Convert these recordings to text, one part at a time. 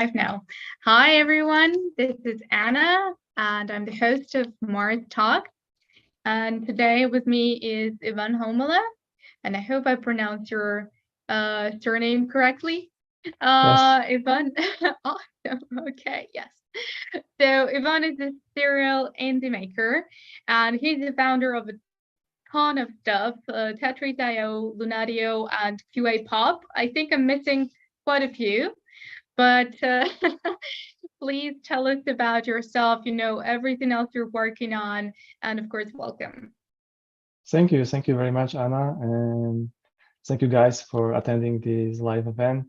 Live now. Hi, everyone. This is Anna, and I'm the host of Mars Talk. And today with me is Ivan Homala, and I hope I pronounced your surname correctly. Yes. Ivan, awesome. Okay, yes. So Ivan is a serial indie maker, and he's the founder of a ton of stuff: Tetriz.io, Lunadio, and QA Pop. I think I'm missing quite a few. But please tell us about yourself, everything else you're working on, and of course, welcome. Thank you. Thank you very much, Anna. And thank you guys for attending this live event.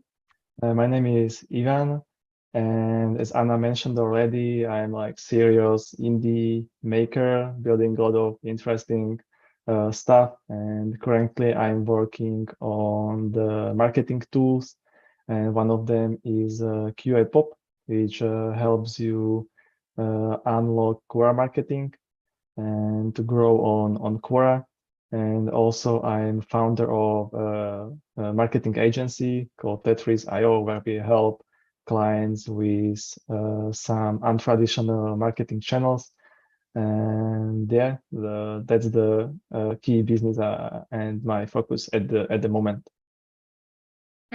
My name is Ivan. And as Anna mentioned already, I'm like serious indie maker, building a lot of interesting stuff. And currently I'm working on the marketing tools. And one of them is QA Pop, which helps you unlock Quora marketing and to grow on Quora. And also I'm founder of a marketing agency called Tetriz.io, where we help clients with some untraditional marketing channels. And yeah, that's the key business and my focus at the moment.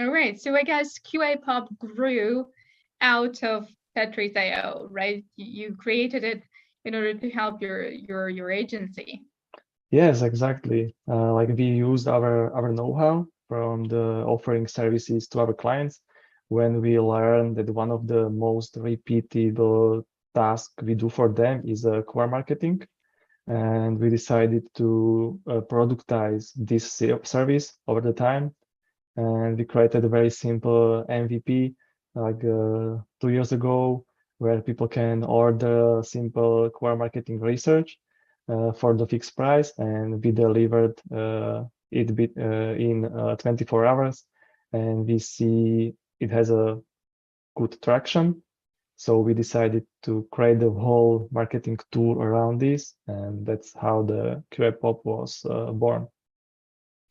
All right, so I guess QA Pop grew out of Tetriz.io, right? You created it in order to help your agency. Yes, exactly. Like we used our know-how from the offering services to our clients when we learned that one of the most repeatable tasks we do for them is core marketing. And we decided to productize this service over the time. And we created a very simple MVP like 2 years ago, where people can order simple core marketing research for the fixed price, and we delivered it in 24 hours, and we see it has a good traction. So we decided to create the whole marketing tool around this, and that's how the QA Pop was born.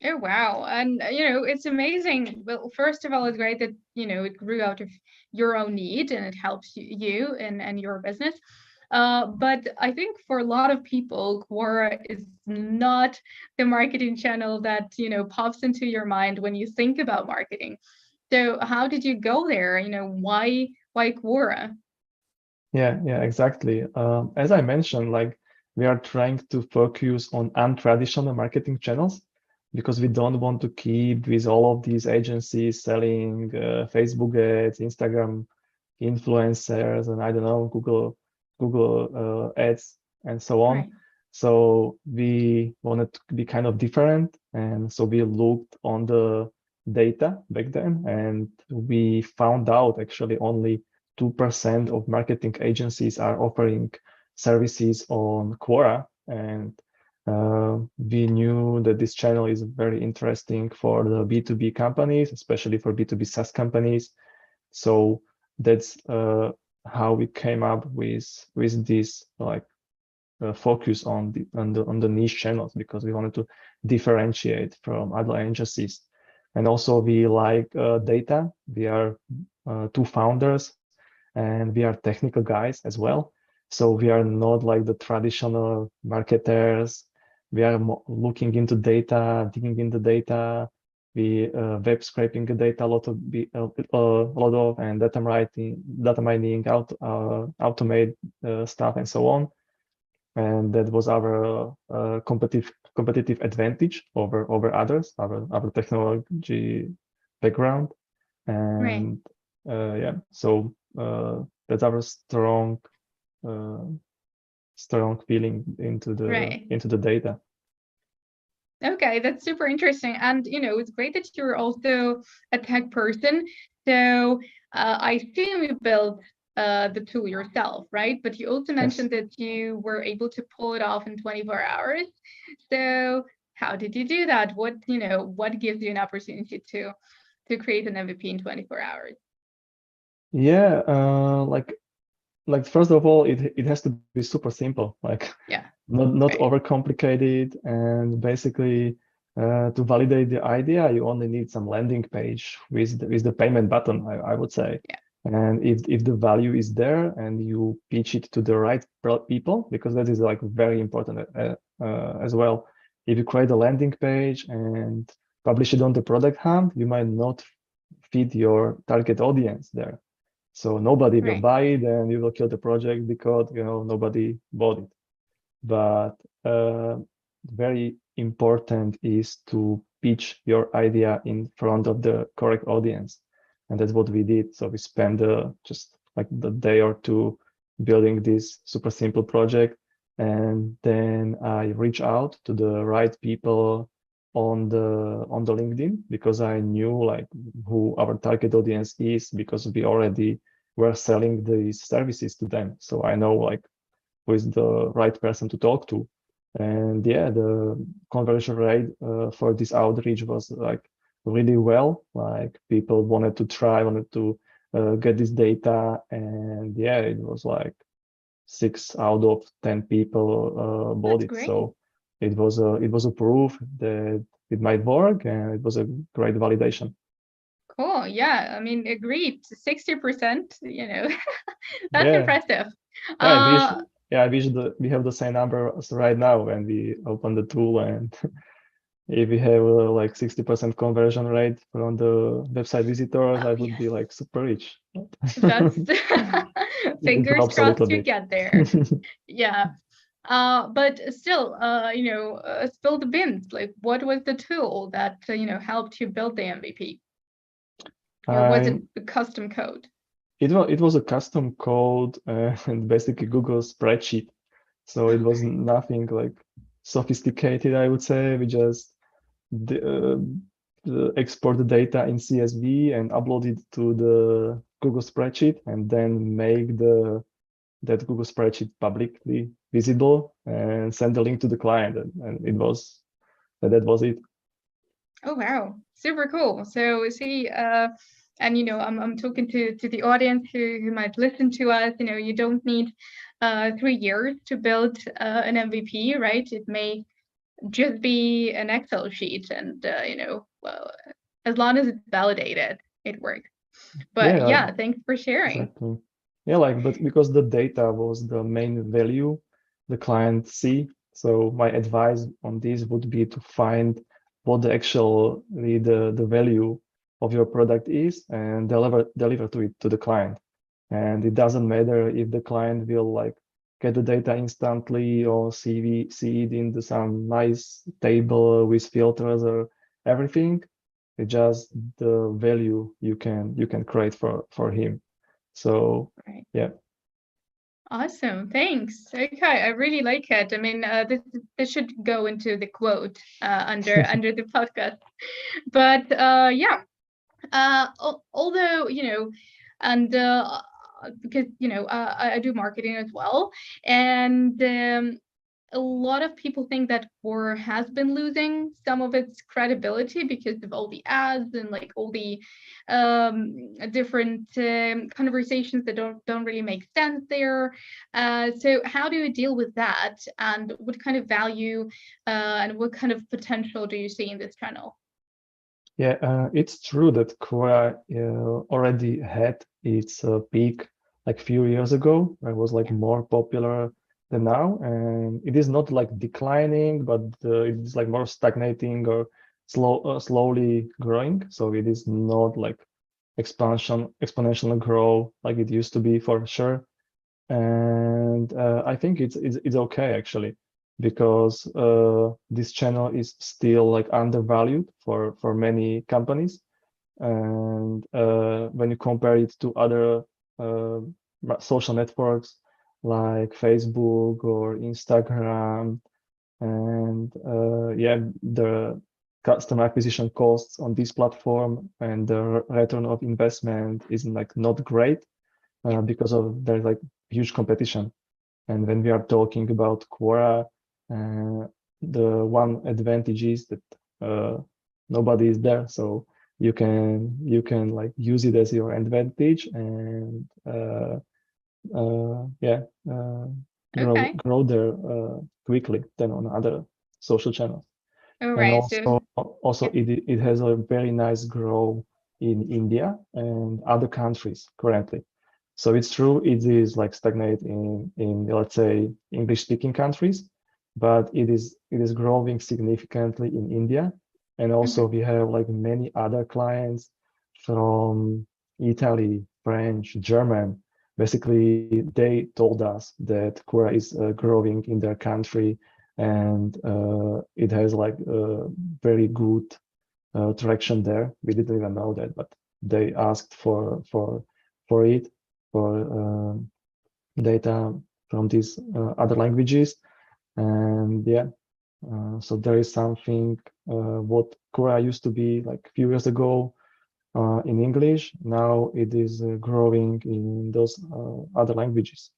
Oh, wow. And, it's amazing. Well, first of all, it's great that, it grew out of your own need and it helps you and your business. But I think for a lot of people, Quora is not the marketing channel that, pops into your mind when you think about marketing. So how did you go there? Why Quora? Yeah, exactly. As I mentioned, like we are trying to focus on untraditional marketing channels because we don't want to keep with all of these agencies selling Facebook ads, Instagram influencers, and I don't know, Google ads and so on. Right. So we wanted to be kind of different, and so we looked on the data back then, and we found out actually only 2% of marketing agencies are offering services on Quora, and we knew that this channel is very interesting for the B2B companies, especially for B2B SaaS companies. So that's how we came up with this like focus on the niche channels, because we wanted to differentiate from other agencies. And also we like data. We are two founders and we are technical guys as well. So we are not like the traditional marketers. We are looking into data, digging into data. We web scraping the data a lot of, and data mining, automate stuff, and so on. And that was our competitive advantage over others, our technology background. And yeah, so that's our strong feeling into the data. Okay, that's super interesting. And, it's great that you're also a tech person. So I assume you built the tool yourself, right? But you also mentioned that you were able to pull it off in 24 hours. So how did you do that? What gives you an opportunity to create an MVP in 24 hours? Yeah, like first of all, it has to be super simple, like not overcomplicated, and basically to validate the idea, you only need some landing page with the payment button, I would say. And if the value is there and you pitch it to the right people, because that is like very important as well. If you create a landing page and publish it on the product hunt, you might not fit your target audience there. So nobody will Right. buy it and you will kill the project because nobody bought it. But very important is to pitch your idea in front of the correct audience. And that's what we did. So we spent just like the day or two building this super simple project. And then I reach out to the right people on the LinkedIn, because I knew like who our target audience is, because we already were selling these services to them. So I know like who is the right person to talk to. And yeah, the conversion rate for this outreach was like really well. Like people wanted to get this data, and yeah, it was like 6 out of 10 people bought That's it. great. So it was a proof that it might work, and it was a great validation. Cool. Yeah. I mean, agreed. 60%, that's Yeah, impressive. yeah. Uh, I wish that we have the same number as right now when we open the tool, and if we have like 60% conversion rate from the website visitors, oh, I would yes, be like super rich. that's It fingers drops a little crossed you bit. get there. Yeah. But still, spill the beans. Like, what was the tool that, helped you build the MVP? Or was it I a custom code? it was a custom code and basically Google spreadsheet. So it was nothing like sophisticated, I would say. We just export the data in CSV and upload it to the Google spreadsheet, and then make that Google spreadsheet publicly visible and send the link to the client. And that was it. Oh wow, super cool. So see, and I'm talking to the audience who might listen to us. You don't need 3 years to build an MVP, right? It may just be an Excel sheet, and well, as long as it's validated, it works. But Yeah, yeah, thanks for sharing. exactly. Yeah, like, but because the data was the main value the client see. So my advice on this would be to find what the value of your product is, and deliver to it to the client. And it doesn't matter if the client will like get the data instantly, or see it in some nice table with filters or everything. It's just the value you can create for him. So Right. yeah. Awesome. Thanks. Okay, I really like it. I mean, this should go into the quote under the podcast. But yeah, although and because I do marketing as well, and a lot of people think that Quora has been losing some of its credibility because of all the ads and like all the different conversations that don't really make sense there. So how do you deal with that, and what kind of value and what kind of potential do you see in this channel? Yeah, it's true that Quora already had its peak like few years ago. It was like Yeah. more popular than now, and it is not like declining, but it is like more stagnating or slowly growing. So it is not like exponential growth like it used to be for sure. And I think it's okay actually, because this channel is still like undervalued for many companies. And when you compare it to other uh, social networks like Facebook or Instagram, and yeah, the customer acquisition costs on this platform and the return of investment is like not great, Yeah. because of there's like huge competition. And when we are talking about Quora, the one advantage is that nobody is there, so you can like use it as your advantage, and yeah, grow Okay. grow there quickly than on other social channels. All And right. So also yeah. it has a very nice growth in India and other countries currently. So it's true, it is like stagnate in let's say English speaking countries, but it is growing significantly in India. And also Mhm. we have like many other clients from Italy, French, German. Basically, they told us that Quora is growing in their country, and it has like very good traction there. We didn't even know that, but they asked for it for data from these other languages, and yeah, so there is something what Quora used to be like a few years ago in English. Now it is growing in those other languages.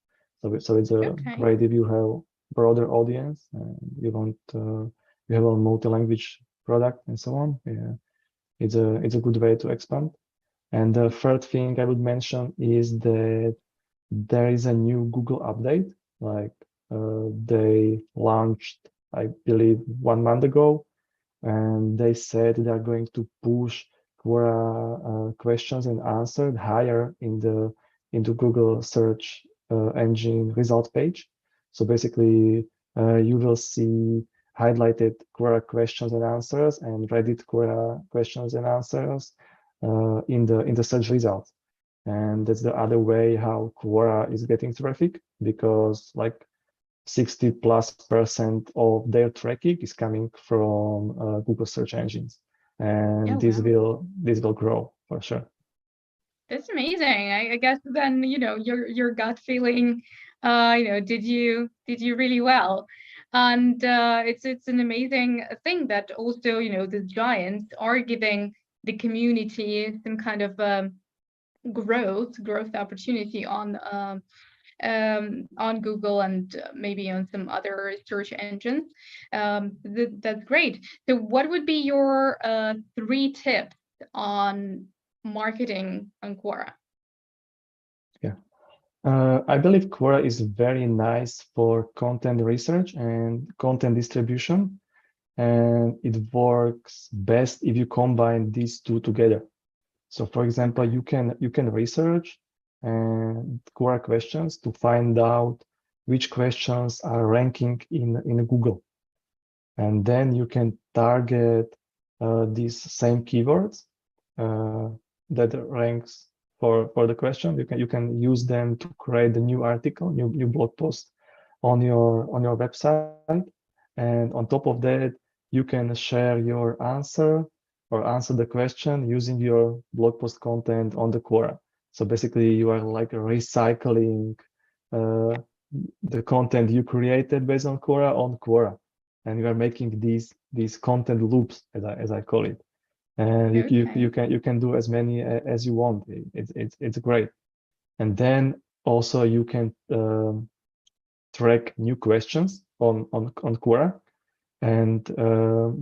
So it's Okay. great if you have broader audience and you want you have a multi-language product and so on. Yeah, it's a good way to expand. And the third thing I would mention is that there is a new Google update. Like they launched, I believe, 1 month ago, and they said they are going to push Quora questions and answers higher in the into Google search engine result page. So basically, you will see highlighted Quora questions and answers and Reddit Quora questions and answers in the search results. And that's the other way how Quora is getting traffic, because like 60+% of their traffic is coming from Google search engines, and Oh this wow. will grow for sure. That's amazing. I guess then, your gut feeling, did you really well? And it's an amazing thing that also, the giants are giving the community some kind of growth opportunity on Google and maybe on some other search engines. That's great. So, what would be your 3 tips on marketing on Quora? Yeah. I believe Quora is very nice for content research and content distribution, and it works best if you combine these two together. So for example, you can research and Quora questions to find out which questions are ranking in Google. And then you can target these same keywords uh, that ranks for the question. You can use them to create a new article, new blog post on your website. And on top of that, you can share your answer or answer the question using your blog post content on the Quora. So basically, you are like recycling uh, the content you created based on Quora, and you are making these content loops, as I call it. And you Okay. can do as many as you want. It's great. And then also you can track new questions on Quora, and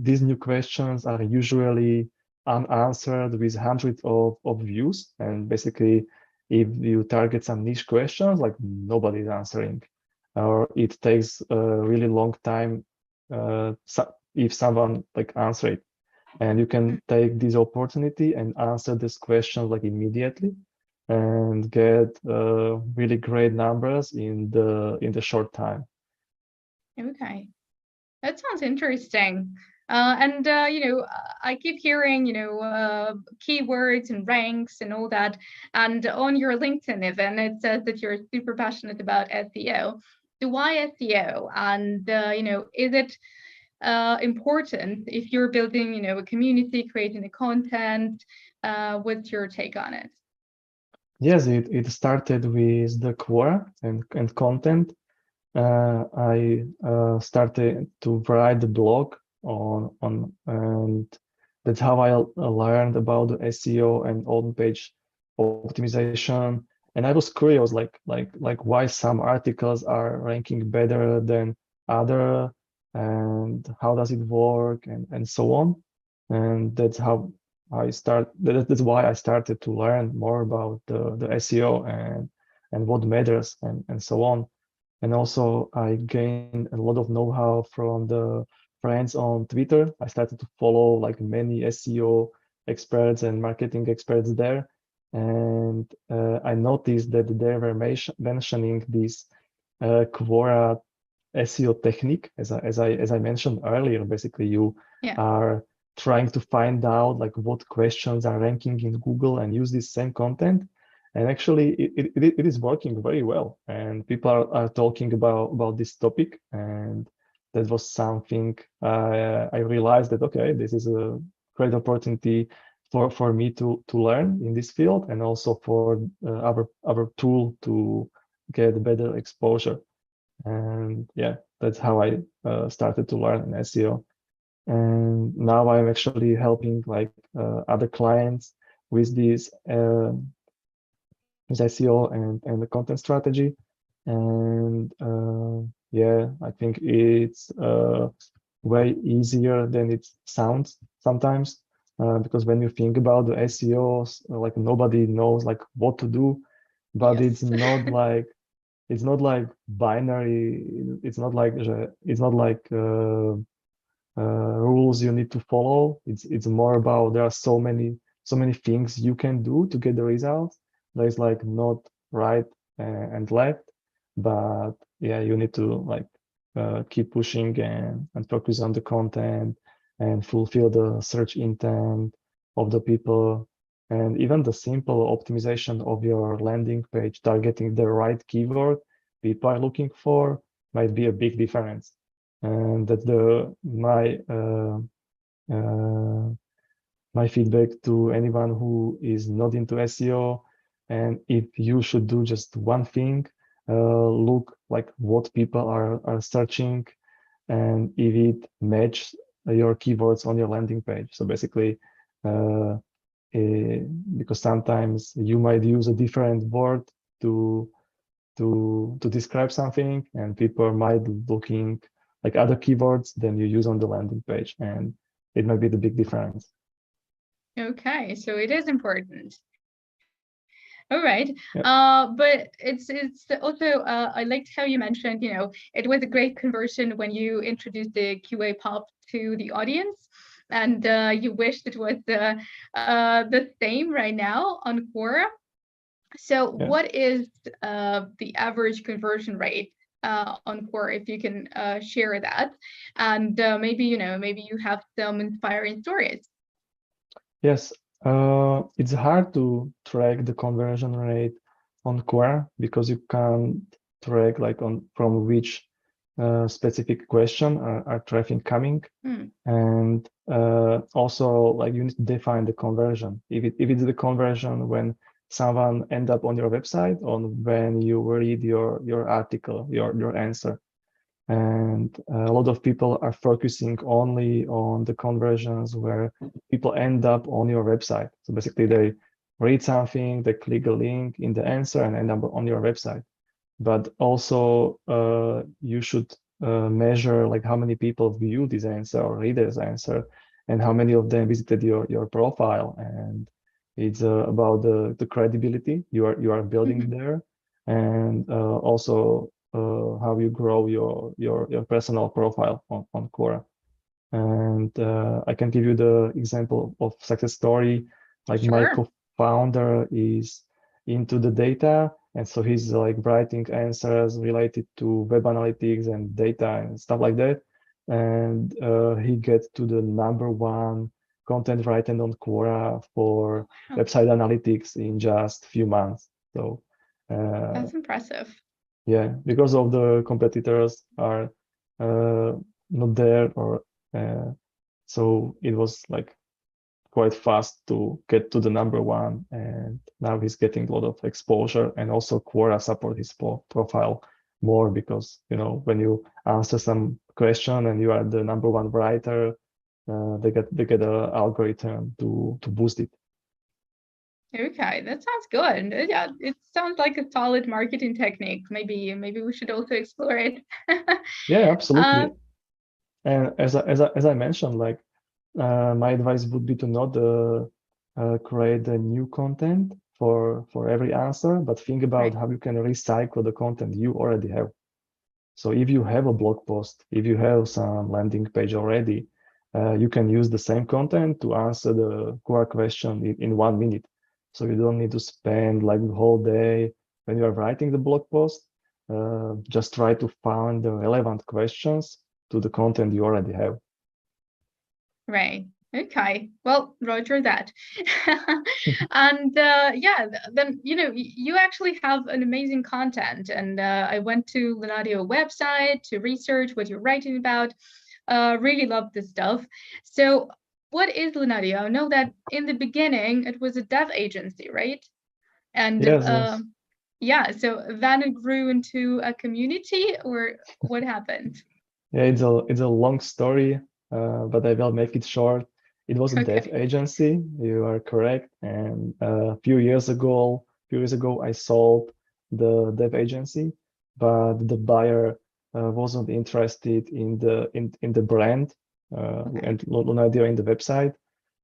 these new questions are usually unanswered with hundreds of views. And basically, if you target some niche questions, like nobody's answering, or it takes a really long time if someone like answer it. And you can take this opportunity and answer this question like immediately and get really great numbers in the short time. Okay. That sounds interesting. And I keep hearing, keywords and ranks and all that. And on your LinkedIn even, it says that you're super passionate about SEO. So why SEO? And is it important if you're building, a community, creating the content? What's your take on it? Yes, it started with the Quora and content. I started to write the blog on and that's how I learned about the SEO and on-page optimization. And I was curious, like why some articles are ranking better than other, and how does it work, and so on. And that's how that's why I started to learn more about the SEO and what matters and so on. And also I gained a lot of know-how from the friends on Twitter. I started to follow like many SEO experts and marketing experts there, and I noticed that they were mentioning this Quora SEO technique, as I mentioned earlier. Basically, you Yeah. are trying to find out like what questions are ranking in Google and use this same content. And actually, it is working very well. And people are talking about this topic. And that was something I realized that, okay, this is a great opportunity for me to learn in this field, and also for our tool to get better exposure. And yeah, that's how I started to learn in SEO. And now I'm actually helping like other clients with this with SEO and the content strategy. And yeah, I think it's way easier than it sounds sometimes, because when you think about the SEOs, like nobody knows like what to do, but Yes. it's not like binary. It's not like rules you need to follow. It's more about there are so many things you can do to get the results. There's like not right and left, but yeah, you need to like keep pushing and focus on the content and fulfill the search intent of the people. And even the simple optimization of your landing page, targeting the right keyword people are looking for, might be a big difference. And that's uh, my feedback to anyone who is not into SEO. And if you should do just one thing, look like what people are searching, and if it matches your keywords on your landing page. So basically, uh, because sometimes you might use a different word to to describe something, and people might looking like other keywords than you use on the landing page, and it might be the big difference. Okay, so it is important. All right. Yeah. But it's also I liked how you mentioned, it was a great conversion when you introduced the QA pop to the audience, and you wished it was the same right now on Quora. So Yeah. what is the average conversion rate on Quora, if you can share that, and maybe maybe you have some inspiring stories. Yes, it's hard to track the conversion rate on Quora because you can't track like on from which specific question are traffic coming. And also like you need to define the conversion. If it's the conversion when someone end up on your website, or when you read your article, your answer. And a lot of people are focusing only on the conversions where people end up on your website. So basically they read something, they click a link in the answer and end up on your website. But also you should measure like how many people view this answer or read this answer, and how many of them visited your profile. And it's about the credibility you are building there, and also how you grow your personal profile on Quora. And I can give you the example of success story. Like my Sure. co-founder is into the data, and so he's like writing answers related to web analytics and data and stuff like that. And he gets to the #1 content written on Quora for website analytics in just few months. So That's impressive. yeah, because of the competitors are not there, or so it was like quite fast to get to the #1, and now he's getting a lot of exposure, and also Quora support his profile more, because when you answer some question and you are the #1 writer, they get a algorithm to boost it. Okay, that sounds good. Yeah, it sounds like a solid marketing technique. Maybe we should also explore it. Yeah, absolutely. And as I mentioned, like my advice would be to not create a new content for every answer, but think about Right. how you can recycle the content you already have. So if you have a blog post, if you have some landing page already, you can use the same content to answer the Quora question in 1 minute. So you don't need to spend like the whole day when you are writing the blog post. Just try to find the relevant questions to the content you already have. Right. Okay. Well, roger that. And yeah, then you actually have an amazing content. And I went to Lunadio website to research what you're writing about. Really love this stuff. So, what is Lunadio? I know that in the beginning it was a dev agency, right? And Yes, yes. yeah, so then it grew into a community, or what happened? Yeah, it's a long story, but I will make it short. It was a dev Okay. agency. You are correct. And a few years ago, I sold the dev agency, but the buyer wasn't interested in the brand Okay. and Lunadio in the website.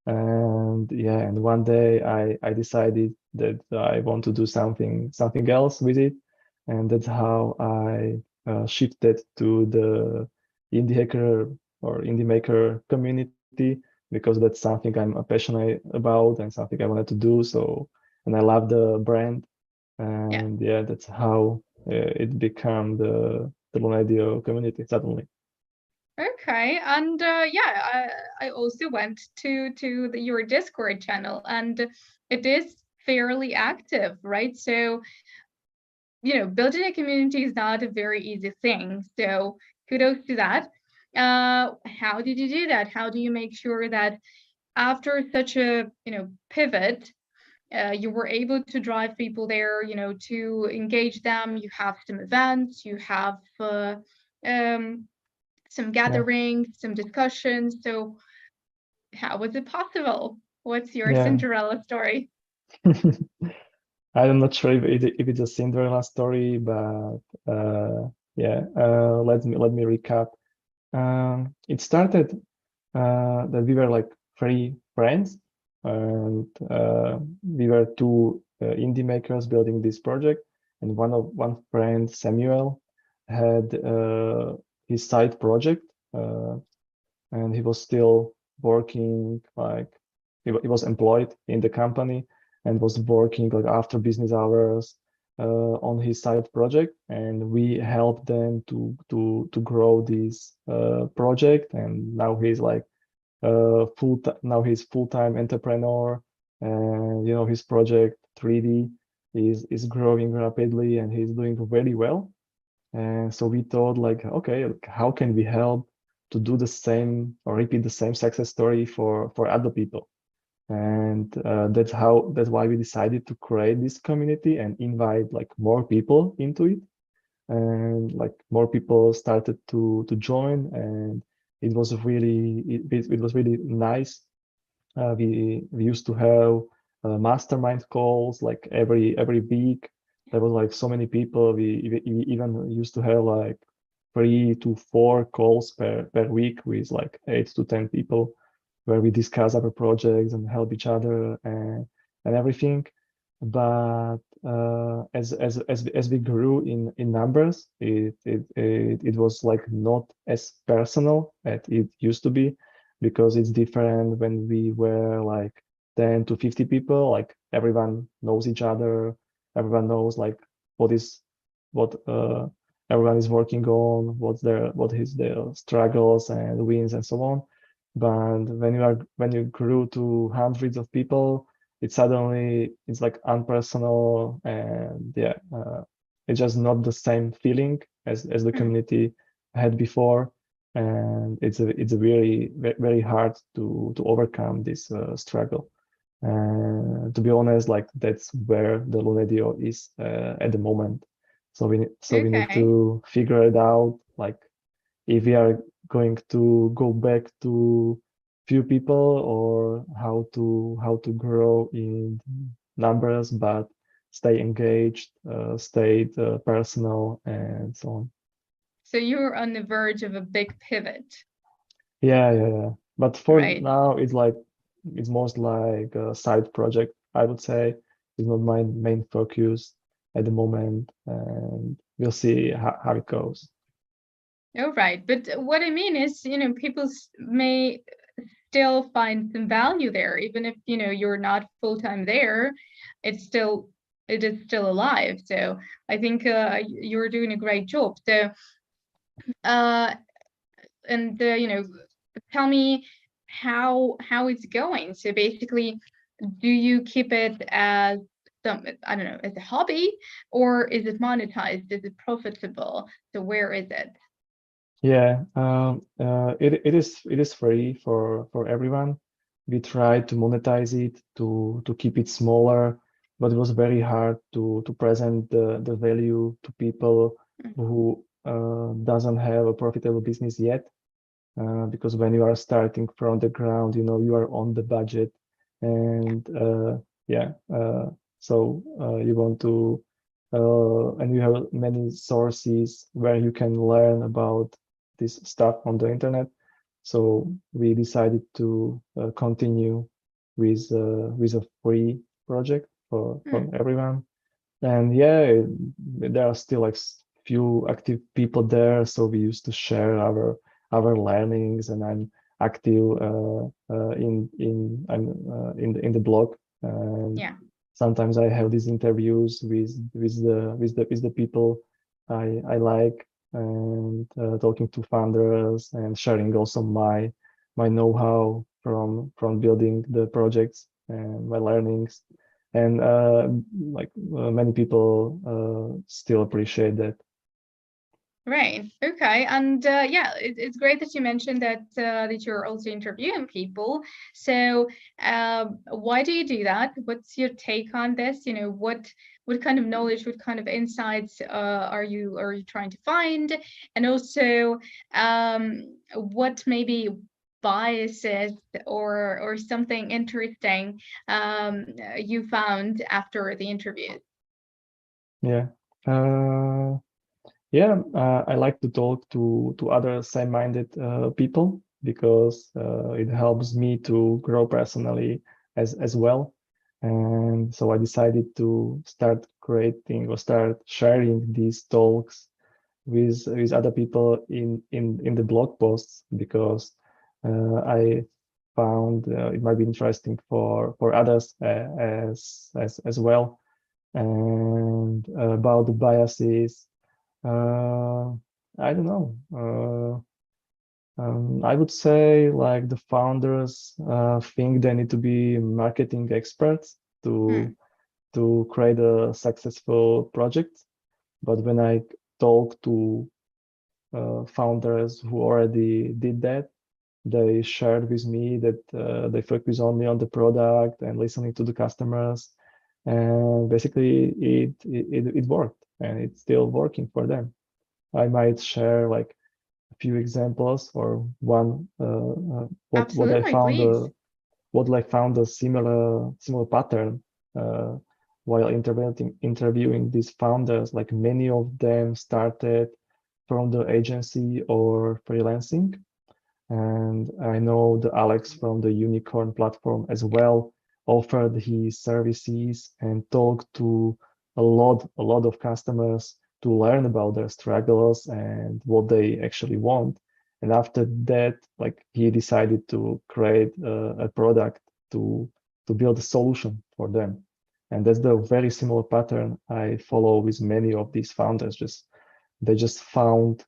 And yeah, and one day I decided that I want to do something else with it, and that's how I shifted to the indie hacker or indie maker community, because that's something I'm passionate about and something I wanted to do. So, and I love the brand, Yeah. and yeah, that's how it became the Lunadio community suddenly. Okay, and yeah, I also went to your Discord channel, and it is fairly active, right? So, building a community is not a very easy thing. So, kudos to that. How did you do that? How do you make sure that after such a, pivot, you were able to drive people there, to engage them? You have some events, you have um some Yeah, gatherings, some discussions. So how was it possible? What's your yeah. Cinderella story? I'm not sure if it's a Cinderella story, but yeah, let me recap. It started that we were like three friends, and we were two indie makers building this project. And one friend, Samuel, had his side project, uh, and he was still working like he was employed in the company and was working like after business hours on his side project, and we helped them to grow this project. And now he's like now he's full-time entrepreneur, and his project 3D is growing rapidly and he's doing very well. And so we thought like, okay, like, how can we help to do the same or repeat the same success story for other people? And that's why we decided to create this community and invite like more people into it. And like more people started to join, and it was really nice. We used to have mastermind calls like every week. There was like so many people. We even used to have like 3 to 4 calls per week with like 8 to 10 people, where we discuss our projects and help each other and everything. But as we grew in numbers, it was like not as personal as it used to be, because it's different when we were like 10 to 50 people. Like everyone knows each other, everyone knows like what everyone is working on, what is their struggles and wins and so on. But when you grew to hundreds of people, it's like unpersonal, and yeah, it's just not the same feeling as the Hmm. community had before. And it's a very hard to overcome this struggle. And to be honest, like that's where the Lunadio is at the moment. So we need Okay. to figure it out, like if we are going to go back to few people, or how to grow in numbers but stay engaged, stay personal, and so on. So you were on the verge of a big pivot, Yeah. But for right? now, it's most like a side project, I would say. It's not my main focus at the moment, and we'll see how it goes. Oh, right. But what I mean is, people may still find some value there, even if, you're not full-time there, it is still alive. So I think you're doing a great job. So, uh, and, tell me how it's going. So basically, do you keep it as I don't know, as a hobby, or is it monetized? Is it profitable? So where is it? Yeah, it is free for everyone. We tried to monetize it to keep it smaller, but it was very hard to present the value to people who doesn't have a profitable business yet. Because when you are starting from the ground, you are on the budget, and yeah, so you want to, and you have many sources where you can learn about this stuff on the internet. So we decided to continue with a free project for everyone. And yeah, there are still like few active people there, so we used to share our learnings, and I'm active in the blog. And Yeah. sometimes I have these interviews with the people I like, and talking to founders and sharing also my know-how from building the projects and my learnings. And many people still appreciate that. Right. Okay. And yeah, it's great that you mentioned that you're also interviewing people. So why do you do that? What's your take on this? What kind of knowledge, what kind of insights are you trying to find? And also, what maybe biases or something interesting you found after the interview? Yeah. Yeah, I like to talk to other same-minded people, because it helps me to grow personally as well. And so I decided to start creating or start sharing these talks with other people in the blog posts, because I found it might be interesting for others as well. And about the biases, uh, I don't know. I would say like the founders think they need to be marketing experts Hmm. to create a successful project. But when I talk to founders who already did that, they shared with me that they focus only on the product and listening to the customers, and basically it worked, and it's still working for them. I might share like a few examples, or one Absolutely, please. what I found a similar pattern uh, while interviewing these founders. Like many of them started from the agency or freelancing, and I know the Alex from the Unicorn platform as well offered his services and talked to a lot of customers to learn about their struggles and what they actually want. And after that, like he decided to create a product to build a solution for them. And that's the very similar pattern I follow with many of these founders. They just found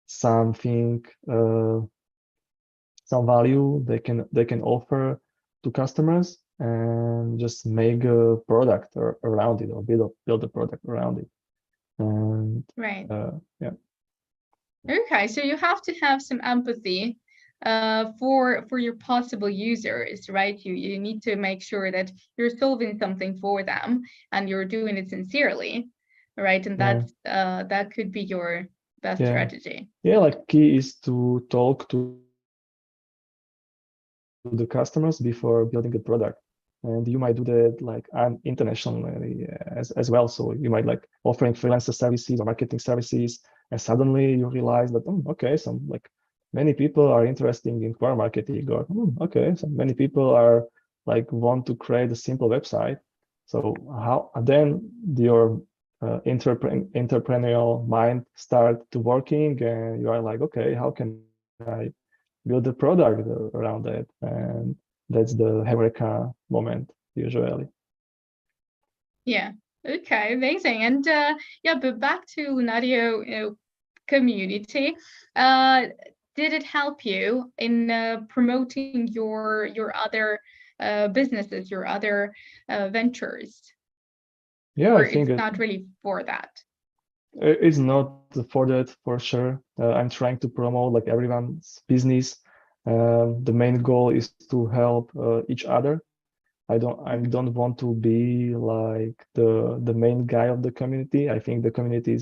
something, some value they can offer to customers, and just make a product around it, or build a product around it. And Right. yeah, Okay, so you have to have some empathy for your possible users, right? You need to make sure that you're solving something for them and you're doing it sincerely, right? And yeah, that could be your best yeah, strategy. yeah. Like key is to talk to the customers before building a product. And you might do that like internationally as well. So you might like offering freelancer services or marketing services, and suddenly you realize that, okay, some like many people are interested in Quora marketing, or okay, so many people are like want to create a simple website. So how then your entrepreneurial mind start to working, and you are like, okay, how can I build a product around it? And that's the Eureka moment usually. Yeah. Okay, amazing. And yeah, but back to Lunadio, community. Did it help you in promoting your other businesses, your other ventures? Yeah, Or I think it's not really for that? it's not for that for sure. I'm trying to promote like everyone's business. The main goal is to help each other. I don't want to be like the main guy of the community. I think the community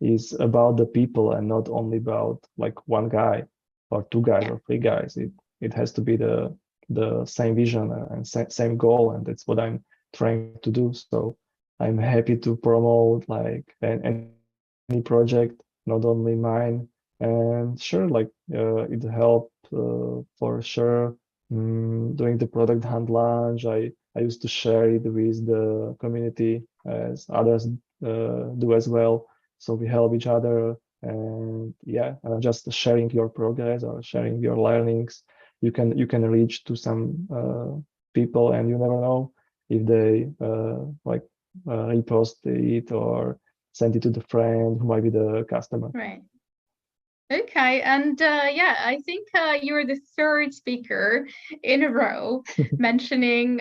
is about the people and not only about like one guy or two guys Yeah. or three guys. It has to be the same vision and same goal, and that's what I'm trying to do. So I'm happy to promote like any project, not only mine. And sure, like it helped for sure. During the product hunt launch, I used to share it with the community as others do as well. So we help each other, and yeah, just sharing your progress or sharing your learnings. You can reach to some people, and you never know if they like repost it or send it to the friend who might be the customer. Right. Okay, and yeah, I think you're the third speaker in a row mentioning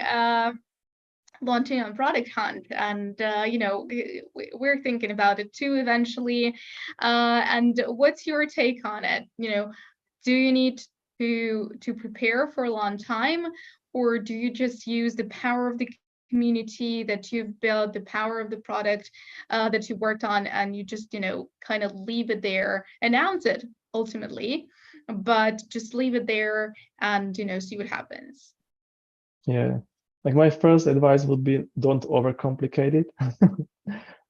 launching on Product Hunt, and we're thinking about it too eventually. And what's your take on it? Do you need to prepare for a long time, or do you just use the power of the community that you've built, the power of the product that you worked on, and you just kind of leave it there, announce it ultimately, but just leave it there and see what happens? Yeah. Like my first advice would be don't overcomplicate it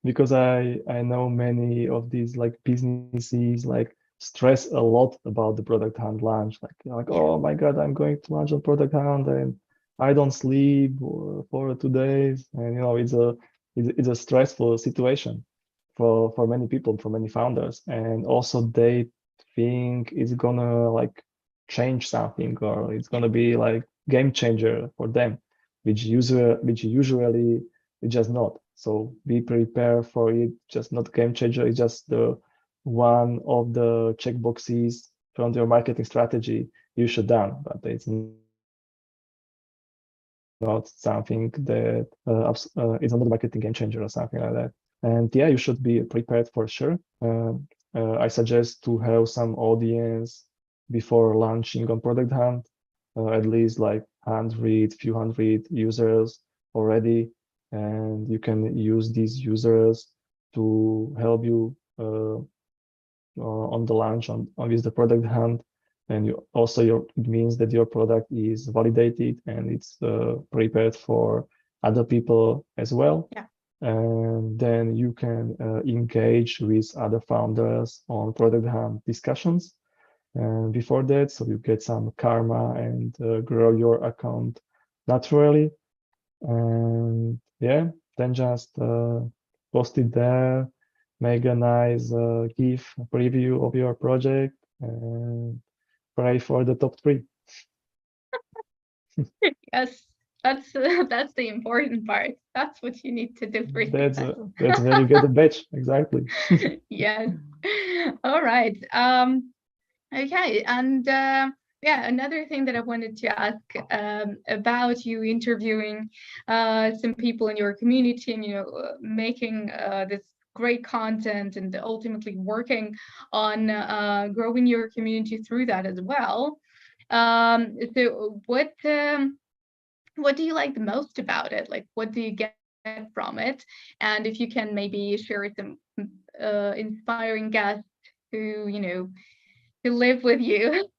because I know many of these like businesses like stress a lot about the product hunt launch. Like Yeah. oh my God, I'm going to launch a product hunt and I don't sleep for 2 days. And it's a stressful situation for many people, for many founders. And also they think it's gonna like change something or it's gonna be like game changer for them, which usually it's just not. So be prepared for it. Just not game changer. It's just the one of the checkboxes from your marketing strategy you should done, but it's not something that it's not a marketing game changer or something like that. And yeah, you should be prepared for sure. I suggest to have some audience before launching on Product Hunt, at least like few hundred users already, and you can use these users to help you on the launch on with the Product Hunt. And it means that your product is validated and it's prepared for other people as well. Yeah. And then you can engage with other founders on Product Hunt discussions. And before that, so you get some karma and grow your account naturally. And yeah, then just post it there, make a nice GIF preview of your project, and pray for the top three. Yes, that's the important part. That's what you need to do for success. That's where you get the badge, exactly. Yes. All right. Okay. And yeah, another thing that I wanted to ask about you interviewing some people in your community and making this great content and ultimately working on growing your community through that as well. So what do you like the most about it? Like, what do you get from it? And if you can maybe share some inspiring guests who, who live with you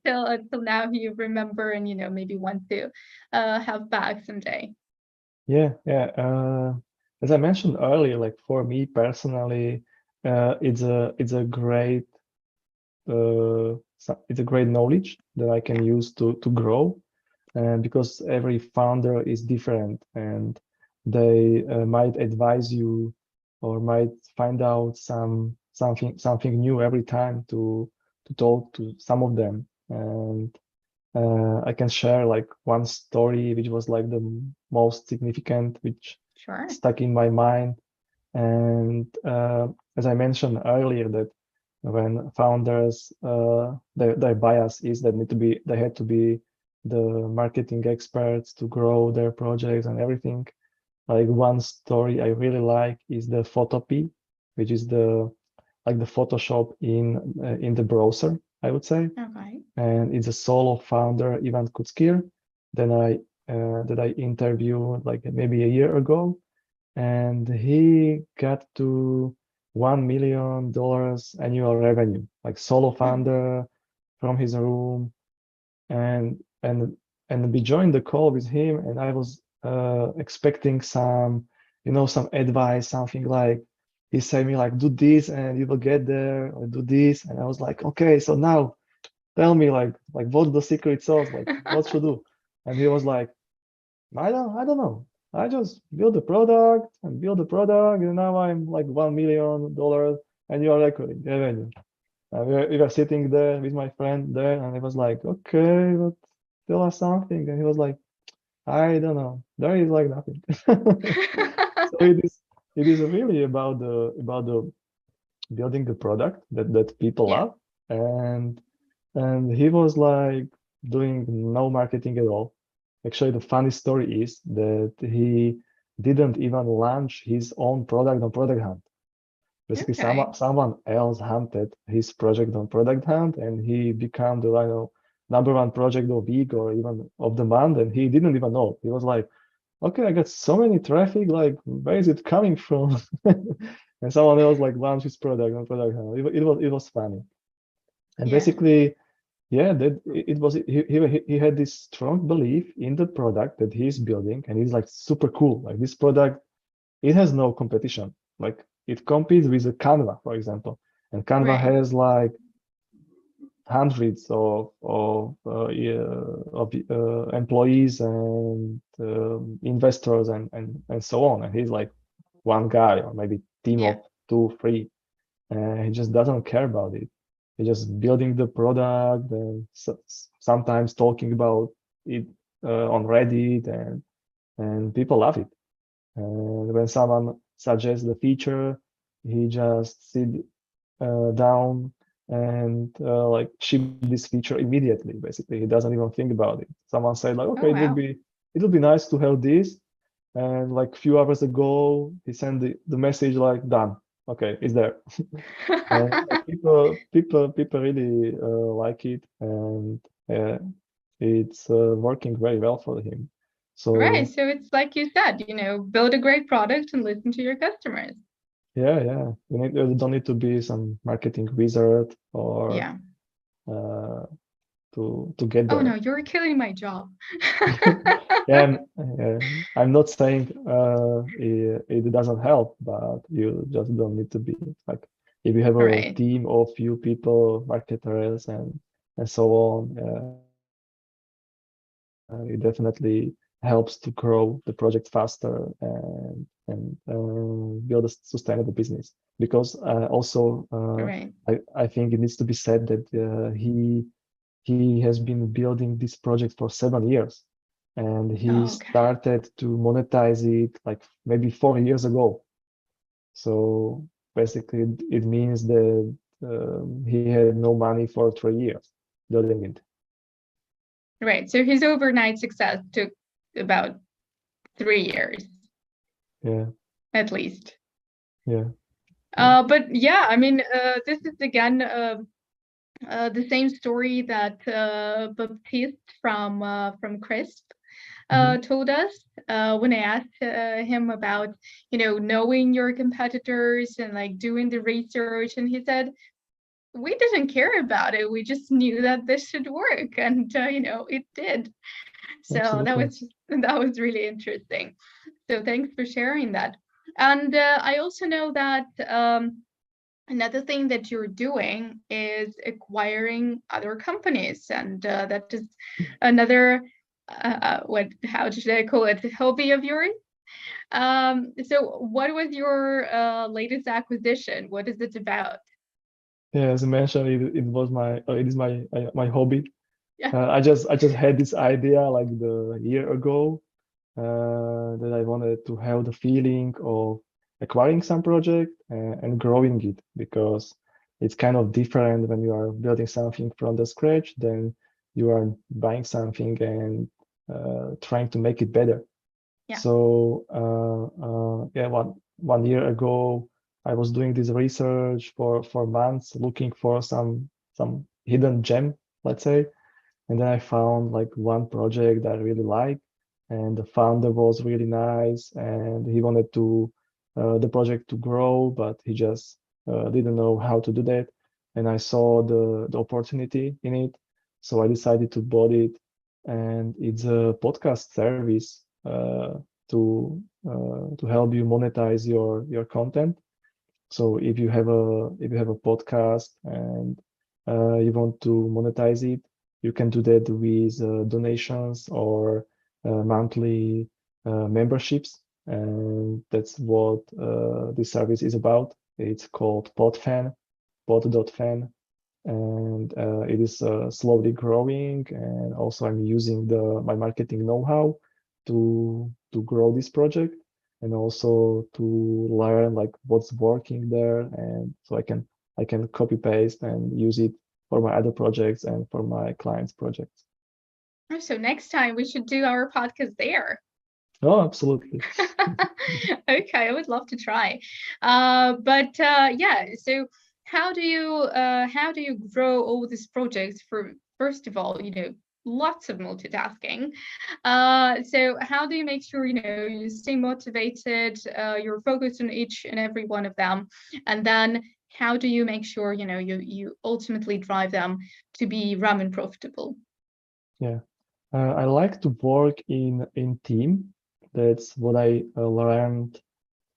till now, who you remember and, maybe want to have back someday. Yeah. As I mentioned earlier, like for me personally, it's a great it's a great knowledge that I can use to grow. And because every founder is different and they might advise you or might find out something new every time to talk to some of them. And I can share like one story which was like the most significant, which Sure. stuck in my mind. And as I mentioned earlier, that when founders, their bias is that they had to be the marketing experts to grow their projects and everything. Like one story I really like is the Photopea, which is the Photoshop in the browser, I would say. Okay. And it's a solo founder, Ivan Kutskir, that I interviewed like maybe a year ago, and he got to $1 million annual revenue, like solo founder from his room, and and we joined the call with him, and I was expecting some, some advice, something like he said me like, do this and you will get there, or do this, and I was like, okay, so now tell me like what's the secret sauce, like what should do? And he was like, I don't know. I just build the product and build the product, and now I'm like $1 million annual revenue. We were sitting there with my friend there, and I was like, okay, but tell us something. And he was like, I don't know. There is like nothing. So it is really about the building the product that people Yeah. love, and he was like doing no marketing at all. Actually, the funny story is that he didn't even launch his own product on Product Hunt. Basically, Okay. someone else hunted his project on Product Hunt, and he became the number one project of week or even of the month, and he didn't even know. He was like, "Okay, I got so many traffic. Like, where is it coming from?" And someone else like launched his product on Product Hunt. It was funny, and Yeah. basically yeah, that it was he had this strong belief in the product that he's building, and he's like super cool. Like this product, it has no competition. Like it competes with a Canva, for example, and Canva Right. has like hundreds yeah, of employees and investors and so on. And he's like one guy or maybe team Yeah. of two, three, and he just doesn't care about it. He's just building the product and sometimes talking about it on Reddit, and people love it. And when someone suggests the feature, he just sit down and like ship this feature immediately. Basically, he doesn't even think about it. Someone said like, Oh okay, wow. it would be nice to have this, and like a few hours ago, he sent the message like done. Okay, it's there. And people really like it, and it's working very well for him. Right. So So it's like you said, build a great product and listen to your customers. yeah, you don't need to be some marketing wizard or Yeah. uh, to get Oh no, there. you're killing my job. Yeah, I'm not saying it doesn't help, but you just don't need to be like if you have a Right. team of few people, marketers and so on, it definitely helps to grow the project faster and build a sustainable business. Because also Right. I think it needs to be said that he has been building this project for 7 years, and he Oh, okay. started to monetize it like maybe 4 years ago. So basically, it means that he had no money for 3 years building it. Right. So his overnight success took about 3 years Yeah, at least. yeah, yeah. But yeah, I mean, this is again the same story that Baptiste from Crisp Mhm. told us when I asked him about, knowing your competitors and like doing the research, and he said, we didn't care about it. We just knew that this should work, and it did. So Absolutely. that was really interesting. So thanks for sharing that. And I also know that another thing that you're doing is acquiring other companies, and that is another what how should I call it, hobby of yours. So what was your latest acquisition? What is it about? Yeah, as I mentioned, it was it is my hobby. Yeah. I just had this idea like the year ago that I wanted to have the feeling of acquiring some project and growing it, because it's kind of different when you are building something from the scratch than you are buying something and trying to make it better. Yeah. So yeah, one year ago, I was doing this research for months, looking for some hidden gem, let's say, and then I found like one project that I really like, and the founder was really nice, and he wanted to the project to grow, but he just didn't know how to do that. And I saw the opportunity in it, so I decided to bought it, and it's a podcast service to help you monetize your content. So if you have a podcast and you want to monetize it, you can do that with donations or monthly memberships, and that's what this service is about. It's called PodFan, pod.fan, and it is slowly growing. And also, I'm using the my marketing know-how to grow this project, and also to learn like what's working there, and so I can copy paste and use it for my other projects and for my clients' projects. Oh, so next time we should do our podcast there. Oh, absolutely. Okay, I would love to try. But yeah, so how do you grow all these projects for first of all, lots of multitasking. So how do you make sure, you stay motivated, you're focused on each and every one of them, and then how do you make sure, you ultimately drive them to be ramen profitable? Yeah. I like to work in team. That's what I learned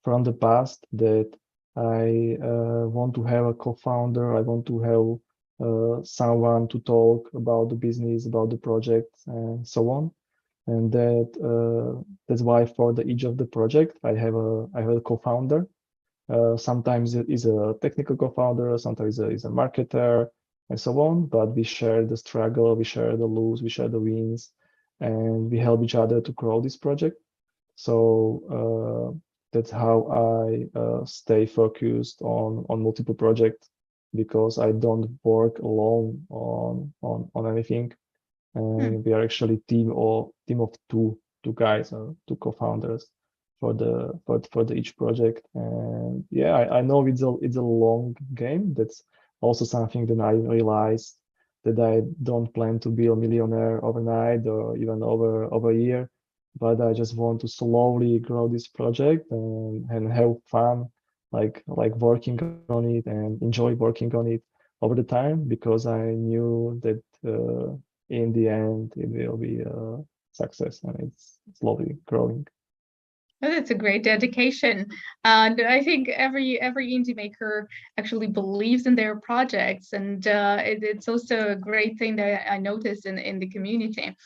from the past, that I want to have a co-founder. I want to have someone to talk about the business, about the project, and so on. And that's why for the each of the project, I have a co-founder. Sometimes it is a technical co-founder, sometimes it is a marketer, and so on. But we share the struggle, we share the lose, we share the wins, and we help each other to grow this project. So that's how I stay focused on multiple projects, because I don't work alone on anything. Hmm. And we are actually team of two guys, two co-founders for the each project. And yeah, I know it's a long game. That's also something that I realized, that I don't plan to be a millionaire overnight or even over a year, but I just want to slowly grow this project and have fun, like working on it and enjoy working on it over the time, because I knew that in the end it will be a success, and it's slowly growing. Oh, that's a great dedication. And I think every indie maker actually believes in their projects. And it's also a great thing that I noticed in the community.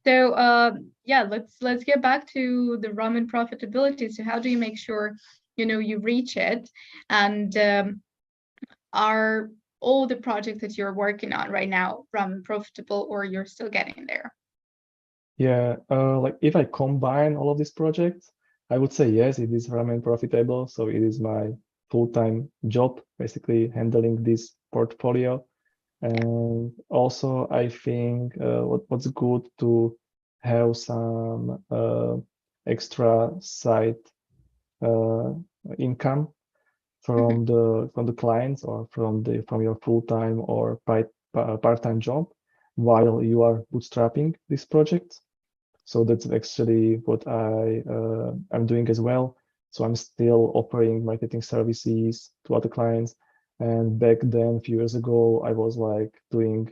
So yeah, let's get back to the ramen profitability. So how do you make sure you reach it? And are all the projects that you're working on right now ramen profitable, or you're still getting there? Yeah, like if I combine all of these projects, I would say yes, it is ramen profitable. So it is my full-time job, basically handling this portfolio. Yeah. And also, I think what's good to have some extra side uh, income Mhm. from the clients, or from your full-time or part-time job, while you are bootstrapping this project. So that's actually what I'm doing as well. So I'm still offering marketing services to other clients. And back then, a few years ago, I was like doing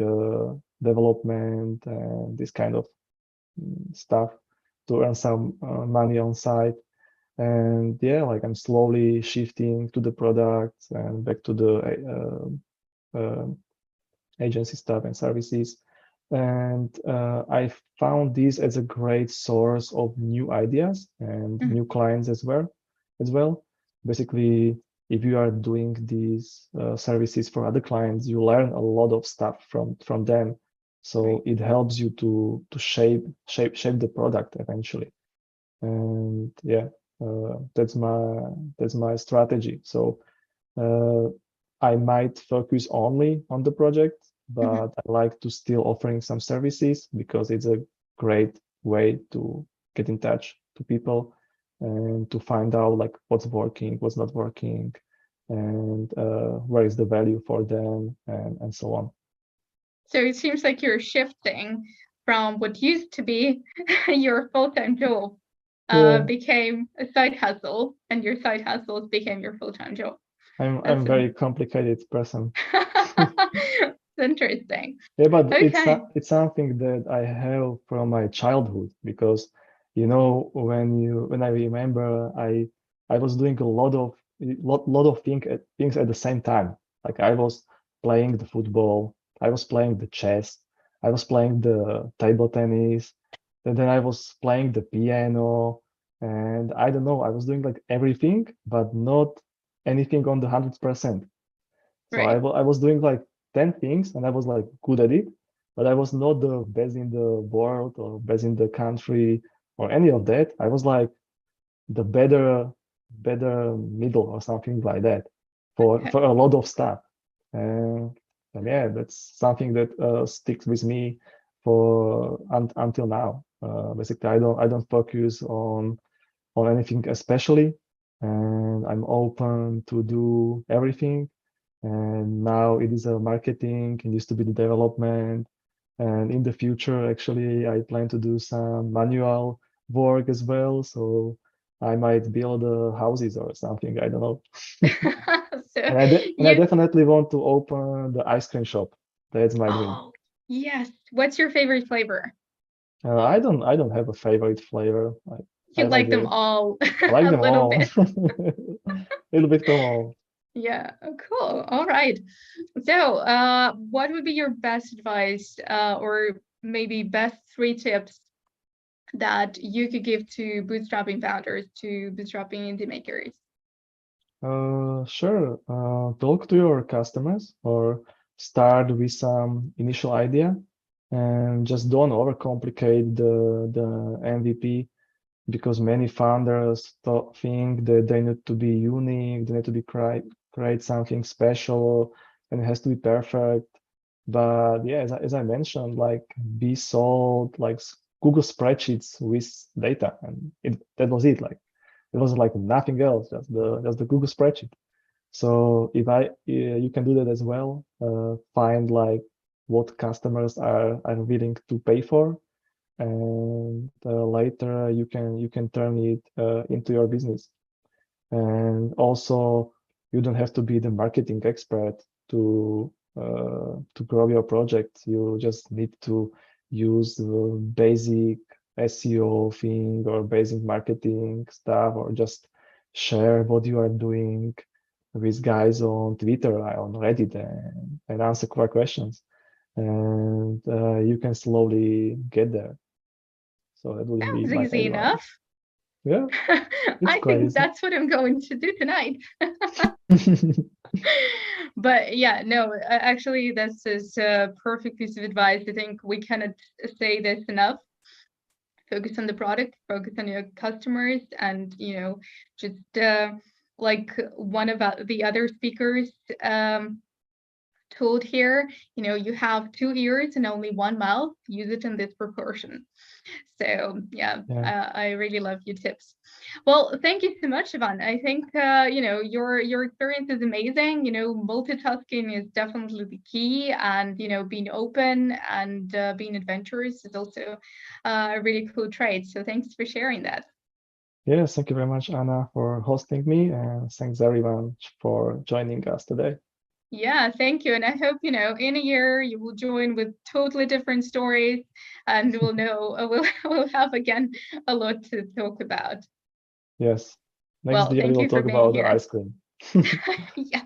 development and this kind of stuff to earn some money on site. And yeah, like I'm slowly shifting to the products and back to the agency stuff and services. And I found this as a great source of new ideas and Mhm. new clients as well. Basically, if you are doing these services for other clients, you learn a lot of stuff from them. So Right. it helps you to shape the product eventually. And yeah, that's my strategy. So uh, I might focus only on the project, Mhm. but I like to still offering some services because it's a great way to get in touch to people and to find out like what's working, what's not working, and where is the value for them, and so on. So it seems like you're shifting from what used to be your full-time job Yeah, became a side hustle, and your side hustles became your full-time job. I'm That's very complicated person. interesting. Yeah, but Okay. it's something that I have from my childhood because when I remember I was doing a lot of things at the same time. Like I was playing the football, I was playing the chess, I was playing the table tennis, and then I was playing the piano, and I don't know, I was doing like everything, but not anything on the 100%. So Right. I was doing like 10 things and I was like good at it, but I was not the best in the world or best in the country or any of that. I was like the better middle or something like that Okay. for a lot of stuff. And, and yeah, that's something that sticks with me for until now. Basically, I don't focus on anything especially, and I'm open to do everything. And now it is a marketing, it used to be the development. And in the future, actually, I plan to do some manual work as well. So I might build houses or something. I don't know. So And I you, definitely want to open the ice cream shop. That's my dream. oh, yes. What's your favorite flavor? I don't have a favorite flavor. You like them I all like a them little all. bit. A little bit from all. Yeah, oh, cool. All right. So, what would be your best advice, or maybe best three tips that you could give to bootstrapping founders, to bootstrapping indie makers? Sure. Talk to your customers or start with some initial idea and just don't overcomplicate the MVP because many founders think that they need to be unique, they need to be create something special and it has to be perfect. But yeah, as I mentioned, like we sold like Google spreadsheets with data and that was it. Like it was like nothing else, just the Google spreadsheet. So if you can do that as well, find like what customers are willing to pay for, and later you can turn it into your business. And also, you don't have to be the marketing expert to grow your project. You just need to use the basic SEO thing or basic marketing stuff, or just share what you are doing with guys on Twitter, on Reddit, and answer questions. And you can slowly get there. So that would be Sounds my easy advice. enough. Yeah, it's I think crazy. that's what I'm going to do tonight. But yeah, no, actually, this is a perfect piece of advice. I think we cannot say this enough. Focus on the product, focus on your customers, and just like one of the other speakers told here, you have two ears and only one mouth. Use it in this proportion. So yeah, Yeah. I really love your tips. Well, thank you so much, Ivan. I think your experience is amazing. Multitasking is definitely the key, and being open and being adventurous is also a really cool trait. So thanks for sharing that. Yes, thank you very much, Anna, for hosting me, and thanks everyone for joining us today. Yeah, thank you. And I hope, in a year you will join with totally different stories, and we'll know, we'll have again a lot to talk about. Yes, next Well, year we thank will you for talk being about the here. ice cream. Yeah.